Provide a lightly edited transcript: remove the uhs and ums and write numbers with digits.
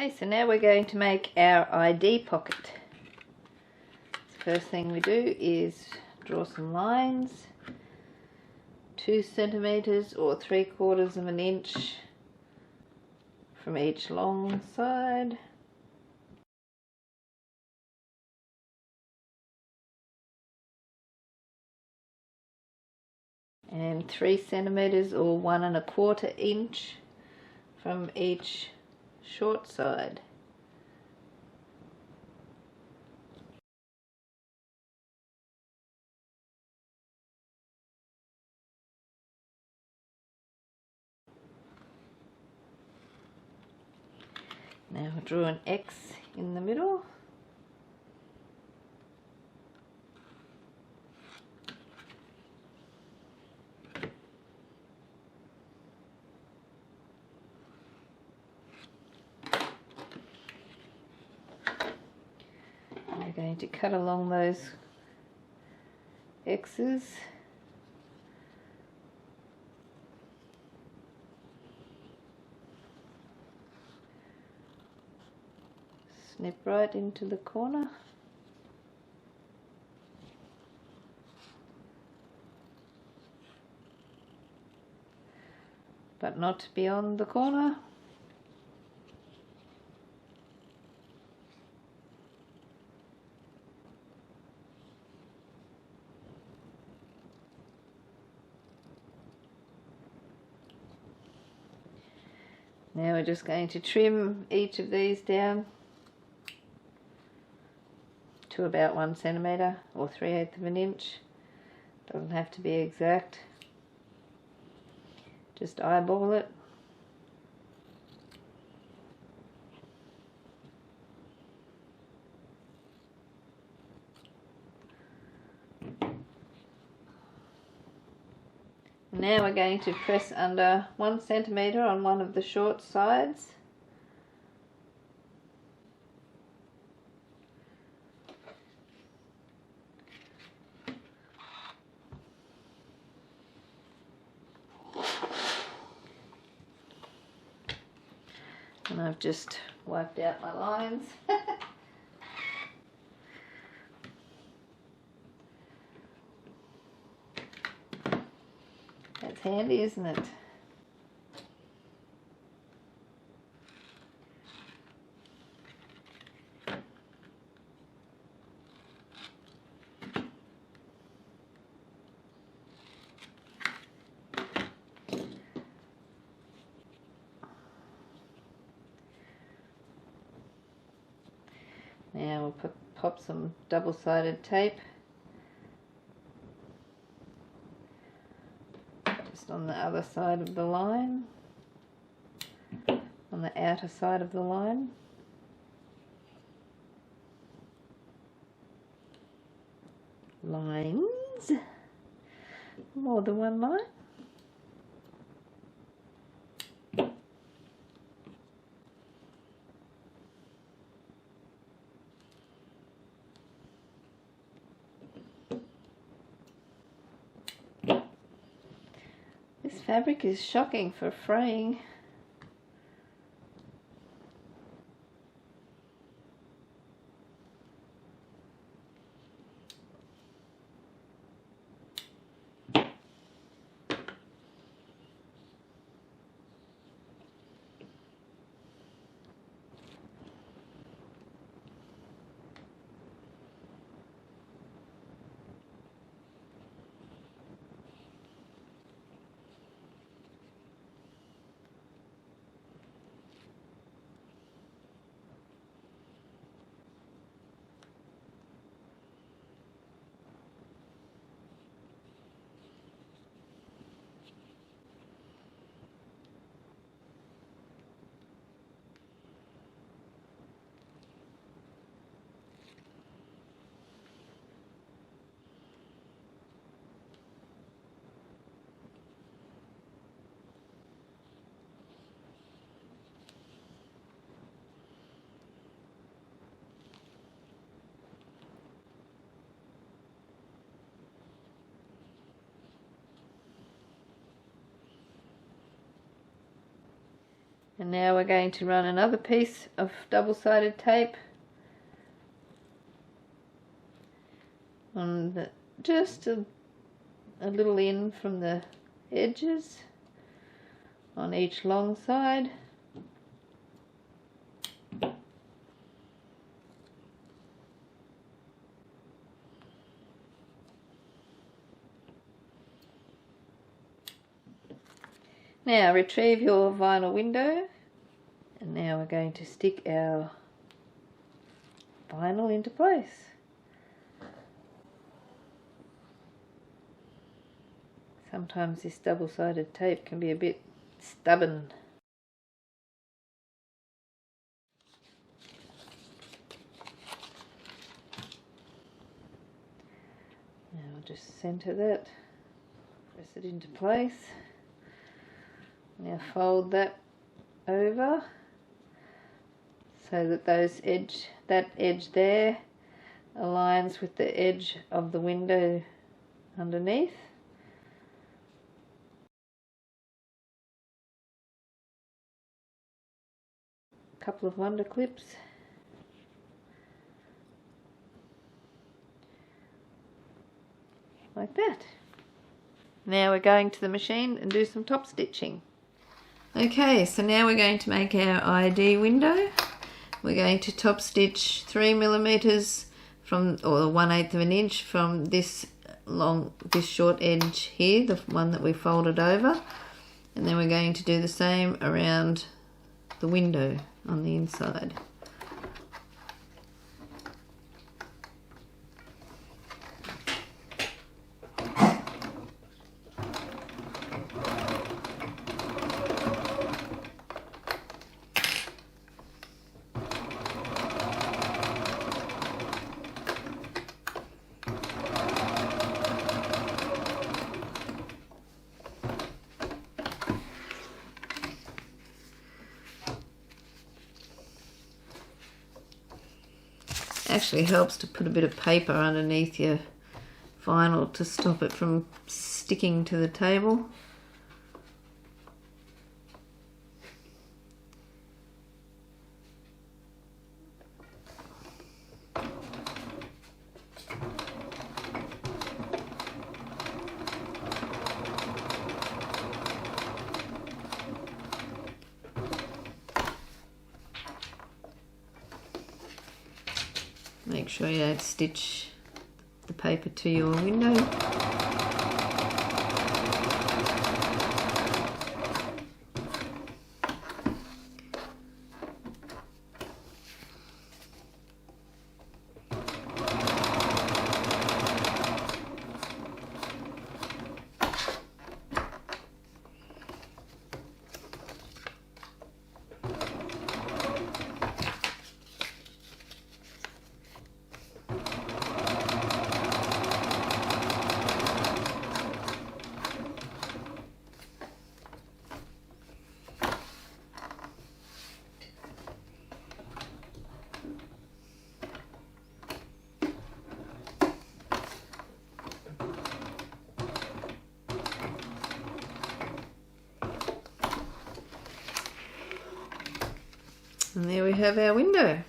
Okay, so now we're going to make our ID pocket. The first thing we do is draw some lines, 2 centimeters or 3/4 of an inch from each long side. And 3 centimeters or 1 1/4 inch from each short side. Now we'll draw an X in the middle. We're going to cut along those X's. Snip right into the corner. But not beyond the corner. Now we're just going to trim each of these down to about 1 centimeter or 3/8 of an inch. Doesn't have to be exact. Just eyeball it. Now we're going to press under 1 centimeter on one of the short sides. And I've just wiped out my lines. That's handy, isn't it? Now we'll pop some double-sided tape just on the other side of the line, on the outer side of the line. Lines, more than one line. This fabric is shocking for fraying. And now we're going to run another piece of double-sided tape on the, just a little in from the edges on each long side. Now retrieve your vinyl window, and now we're going to stick our vinyl into place. Sometimes this double-sided tape can be a bit stubborn. Now I'll just centre that, press it into place. Now fold that over so that that edge there aligns with the edge of the window underneath. A couple of wonder clips. Like that. Now we're going to the machine and do some top stitching. Okay, so now we're going to make our ID window. We're going to top stitch 3mm from, or 1/8 of an inch from this short edge here, the one that we folded over, and then we're going to do the same around the window on the inside. Actually helps to put a bit of paper underneath your vinyl to stop it from sticking to the table. Make sure you don't stitch the paper to your window. And there we have our window.